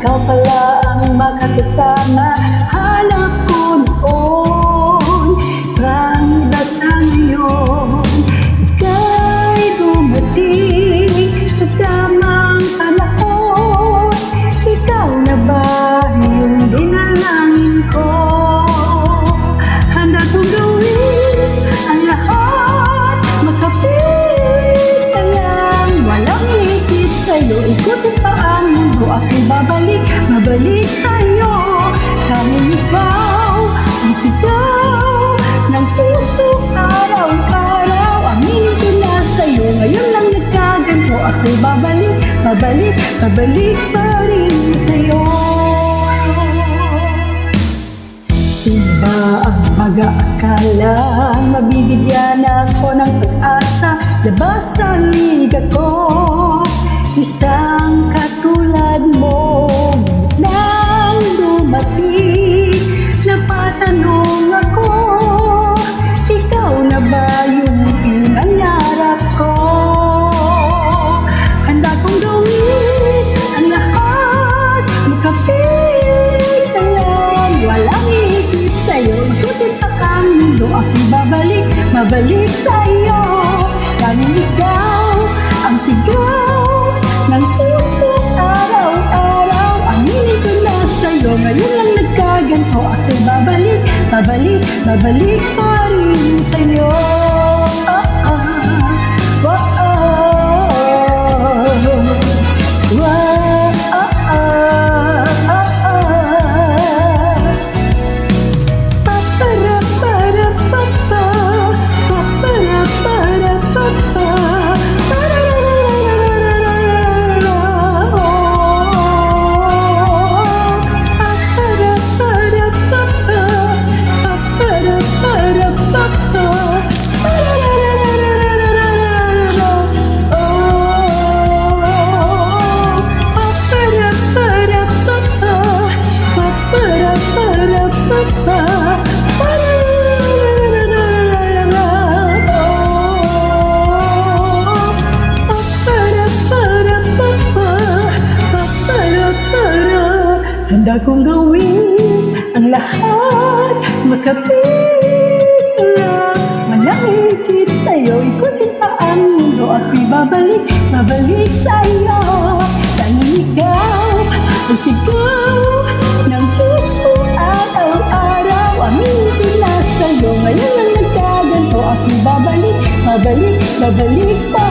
ikaw pala ang makakasama. Hanap ko noon, pangda sa ngayon. Ika'y dumating sa tamang panahon. Ikaw na ba yung dinalangin ko? Handa kong gawin ang lahat, makapilit ka lang, walang higit sa'yo. Ikutin pa ang mundo, ako'y babalik, mabalik sa'yo. Tanging ikaw ang sigaw ng puso araw-araw. Aminin ko na sa'yo, ngayon lang nagkaganto. Ako'y babalik, babalik, babalik pa rin sa'yo. Sino ba ang mag-aakala mabibigyan ako ng pag-asa? Labas sa liga ko, isang katulad mo nang dumating. Napatanong ako, ikaw na ba yung pinangarap ko? Handa kong gawin ang lahat, makapilit ka lang, walang higit sa'yo. Ikutin pa ang mundo, ako'y babalik, mabalik sa'yo. Tanging ikaw ang sigaw ng puso araw-araw. Aminin ko na sa'yo, ngayon lang nagkaganto. Ako'y babalik, babalik, babalik pa rin sa'yo. Handa kong gawin ang lahat, makapilit ka lang, walang higit sa'yo. Ikutin pa ang mundo, ako'y babalik, babalik sa'yo. Tanging ikaw ang sigaw ng puso araw-araw. Aminin ko na sa'yo, ngayon lang nagkaganto. Ako'y babalik, babalik, babalik pa